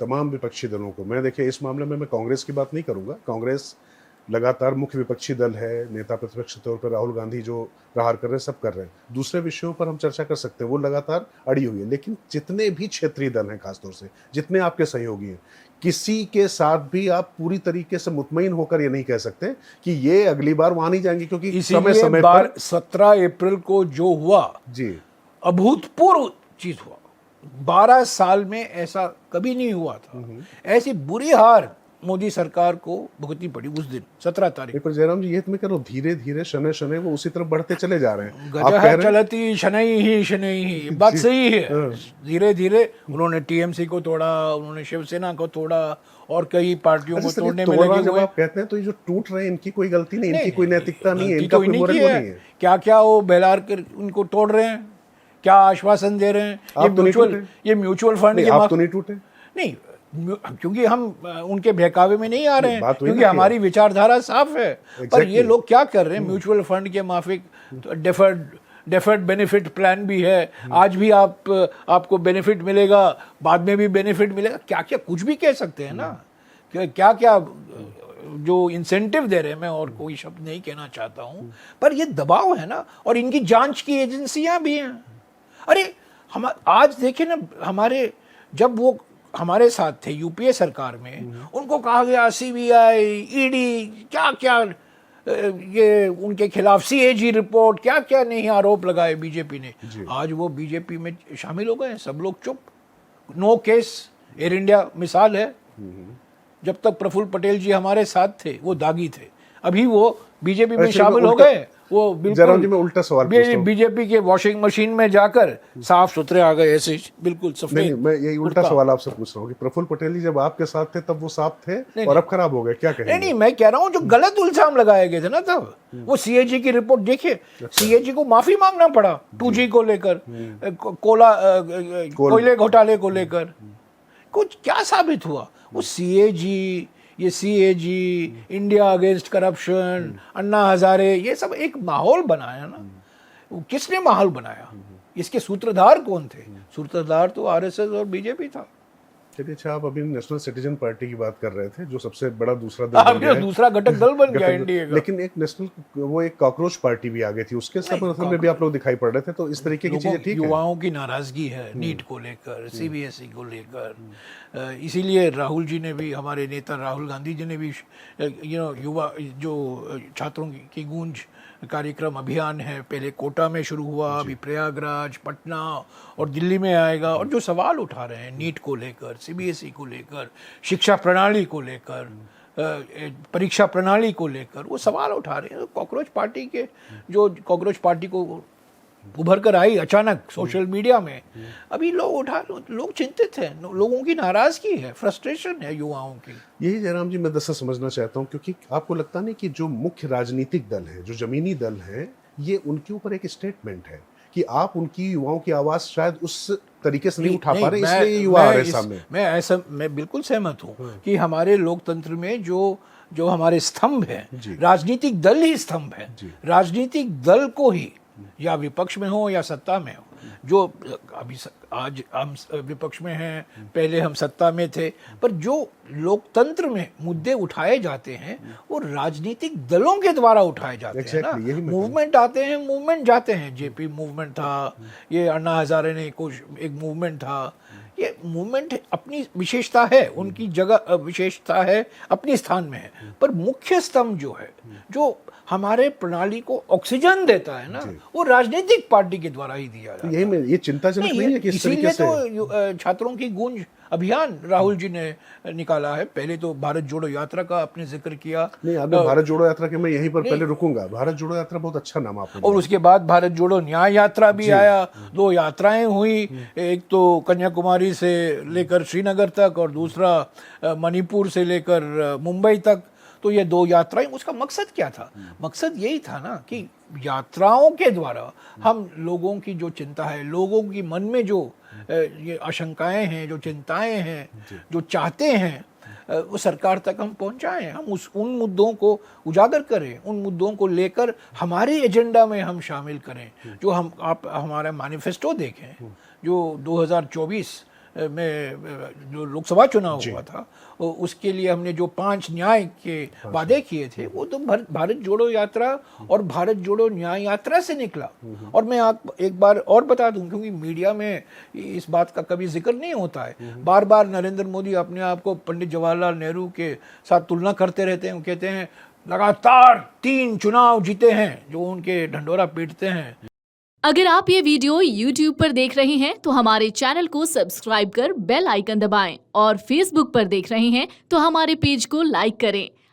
तमाम विपक्षी दलों को, मैं देखिए इस मामले में मैं कांग्रेस की बात नहीं करूंगा, कांग्रेस लगातार मुख्य विपक्षी दल है, नेता प्रतिपक्ष के तौर पर राहुल गांधी जो प्रहार कर रहे हैं सब कर रहे हैं, दूसरे विषयों पर हम चर्चा कर सकते हैं, वो लगातार अड़ी हुई है। लेकिन जितने भी क्षेत्रीय दल हैं, खासतौर से जितने आपके सहयोगी हैं, किसी के साथ भी आप पूरी तरीके से मुतमईन होकर ये नहीं कह सकते कि ये अगली बार वहां नहीं जाएंगे, क्योंकि समय समय पर 17 अप्रैल को जो हुआ जी अभूतपूर्व चीज हुआ। 12 साल में ऐसा कभी नहीं हुआ था। ऐसी बुरी हार मोदी सरकार को भुगतनी पड़ी उस दिन 17 तारीख। पर जयराम जी, ये तो मैं कह रहा हूँ धीरे धीरे शनै शनै वो उसी तरफ बढ़ते चले जा रहे हैं। गजह चलती शनै ही बात सही है। धीरे धीरे उन्होंने टीएमसी को तोड़ा, उन्होंने शिवसेना को तोड़ा और कई पार्टियों को तोड़ने में लगे जब हुए। आप कहते हैं तो ये जो टूट रहे हैं इनकी कोई गलती नहीं, इनकी कोई नैतिकता नहीं है, इनका कोई मोरल नहीं है। क्या क्या वो बहलार कर उनको तोड़ रहे हैं, क्या आश्वासन दे रहे हैं। ये म्यूचुअल फंड आप तो नहीं टूटे नहीं, क्योंकि हम उनके बहकावे में नहीं आ रहे हैं, क्योंकि हमारी विचारधारा साफ है। पर ये लोग क्या कर रहे हैं, म्यूचुअल फंड के माफिक डेफर्ड बेनिफिट प्लान भी है। आज भी आपको बेनिफिट मिलेगा, बाद में भी बेनिफिट मिलेगा, क्या क्या कुछ भी कह सकते हैं ना। क्या क्या जो इंसेंटिव दे रहे हैं, मैं और कोई शब्द नहीं कहना चाहता हूं, पर ये दबाव है ना। और इनकी जांच की एजेंसियां भी हैं। अरे हम आज देखें ना, जब वो हमारे साथ थे यूपीए सरकार में, उनको कहा गया सीबीआई, ईडी, क्या क्या ये उनके खिलाफ सीएजी रिपोर्ट, क्या क्या नहीं आरोप लगाए बीजेपी ने। आज वो बीजेपी में शामिल हो गए, सब लोग चुप, नो केस। एयर इंडिया मिसाल है, जब तक प्रफुल्ल पटेल जी हमारे साथ थे वो दागी थे, अभी वो बीजेपी में शामिल हो गए, वो बिल्कुल मैं उल्टा सवाल बीजेपी के वॉशिंग मशीन में जाकर साफ सुथरे आ गए, ऐसे बिल्कुल सफेद। नहीं, मैं यही उल्टा सवाल आपसे पूछ रहा हूँ कि प्रफुल्ल पटेल जी जब आपके साथ थे तब वो साफ थे और अब खराब हो गए, क्या कहेंगे? नहीं, मैं कह रहा हूँ जो गलत इल्जाम लगाए गए थे ना तब, वो सीएजी की रिपोर्ट देखिए। सीएजी को माफी मांगना पड़ा 2G को लेकर, कोयले घोटाले को लेकर। कुछ क्या साबित हुआ? वो सीएजी, ये CAG, India against corruption, Anna Hazare, ये सब एक माहौल बनाया ना। किसने माहौल बनाया? इसके सूत्रधार कौन थे? सूत्रधार तो आरएसएस और बीजेपी था। चलिए, अच्छा, आप अभी नेशनल सिटीजन पार्टी की बात कर रहे थे, जो सबसे बड़ा दूसरा दल दूसरा घटक दल बन गया इंडिया का। लेकिन एक वो एक कॉकरोच पार्टी भी आ गई थी, उसके समर्थन में भी आप लोग दिखाई पड़ रहे थे। तो इस तरीके की चीजें ठीक है। युवाओं की नाराजगी है नीट को लेकर, सीबीएसई को लेकर, इसीलिए राहुल जी ने भी, हमारे नेता राहुल गांधी जी ने भी युवा जो छात्रों की गूंज कार्यक्रम अभियान है, पहले कोटा में शुरू हुआ, अभी प्रयागराज, पटना और दिल्ली में आएगा। और जो सवाल उठा रहे हैं नीट को लेकर, सीबीएसई को लेकर, शिक्षा प्रणाली को लेकर, परीक्षा प्रणाली को लेकर, वो सवाल उठा रहे हैं। कॉकरोच पार्टी के जो कॉकरोच पार्टी को उभर कर आई अचानक सोशल मीडिया में, अभी लोग चिंतित हैं, लोगों की नाराजगी है, फ्रस्ट्रेशन है युवाओं की। यही जयराम जी मैं दरअसल समझना चाहता हूँ, क्योंकि आपको लगता नहीं कि जो मुख्य राजनीतिक दल है, जो जमीनी दल है, ये उनके ऊपर एक स्टेटमेंट है कि आप उनकी युवाओं की आवाज शायद उस तरीके से नहीं उठा पा रहे, इसलिए युवा आ रहे सामने। मैं बिल्कुल सहमत हूँ कि हमारे लोकतंत्र में जो हमारे स्तंभ है, राजनीतिक दल ही स्तंभ है। राजनीतिक दल को ही, या विपक्ष में हो या सत्ता में हो, जो अभी आज हम विपक्ष में हैं, पहले हम सत्ता में थे, पर जो लोकतंत्र में मुद्दे उठाए जाते हैं वो राजनीतिक दलों के द्वारा उठाए जाते हैं ना। मूवमेंट आते हैं, मूवमेंट जाते हैं। जेपी मूवमेंट था, ये अन्ना हजारे ने कुछ एक मूवमेंट था। ये मूवमेंट अपनी विशेषता है, उनकी जगह विशेषता है, अपनी स्थान में है, पर मुख्य स्तंभ जो है, जो हमारे प्रणाली को ऑक्सीजन देता है ना, वो राजनीतिक पार्टी के द्वारा ही दिया जाता है। ये चिंताजनक नहीं है कि इस तरीके से तो छात्रों की गूंज अभियान राहुल जी ने निकाला है। पहले तो भारत जोड़ो यात्रा का आपने जिक्र किया। नहीं, आपने भारत जोड़ो यात्रा के, मैं यहीं पर पहले रुकूंगा। भारत जोड़ो यात्रा बहुत अच्छा नाम आपने। और उसके बाद भारत जोड़ो न्याय यात्रा भी आया। 2 यात्राएं हुई, एक तो कन्याकुमारी से लेकर श्रीनगर तक और दूसरा मणिपुर से लेकर मुंबई तक। तो ये 2 यात्राएं, उसका मकसद क्या था? मकसद यही था ना कि यात्राओं के द्वारा हम लोगों की जो चिंता है, लोगों की मन में जो ये आशंकाएं हैं, जो चिंताएं हैं, जो चाहते हैं, वो सरकार तक हम पहुंचाएं। हम उन मुद्दों को उजागर करें, उन मुद्दों को लेकर हमारे एजेंडा में हम शामिल करें। जो आप हमारा मैनिफेस्टो देखें, जो 2024 में जो लोकसभा चुनाव हुआ था, उसके लिए हमने जो 5 न्याय के वादे किए थे, वो तो भारत जोड़ो यात्रा और भारत जोड़ो न्याय यात्रा से निकला। और मैं आप एक बार और बता दूं, क्योंकि मीडिया में इस बात का कभी जिक्र नहीं होता है, बार बार नरेंद्र मोदी अपने आप को पंडित जवाहरलाल नेहरू के साथ तुलना करते रहते हैं। वो कहते हैं लगातार 3 चुनाव जीते हैं, जो उनके ढंढोरा पीटते हैं। अगर आप ये वीडियो YouTube पर देख रहे हैं तो हमारे चैनल को सब्सक्राइब कर बेल आइकन दबाएं, और Facebook पर देख रहे हैं तो हमारे पेज को लाइक करें।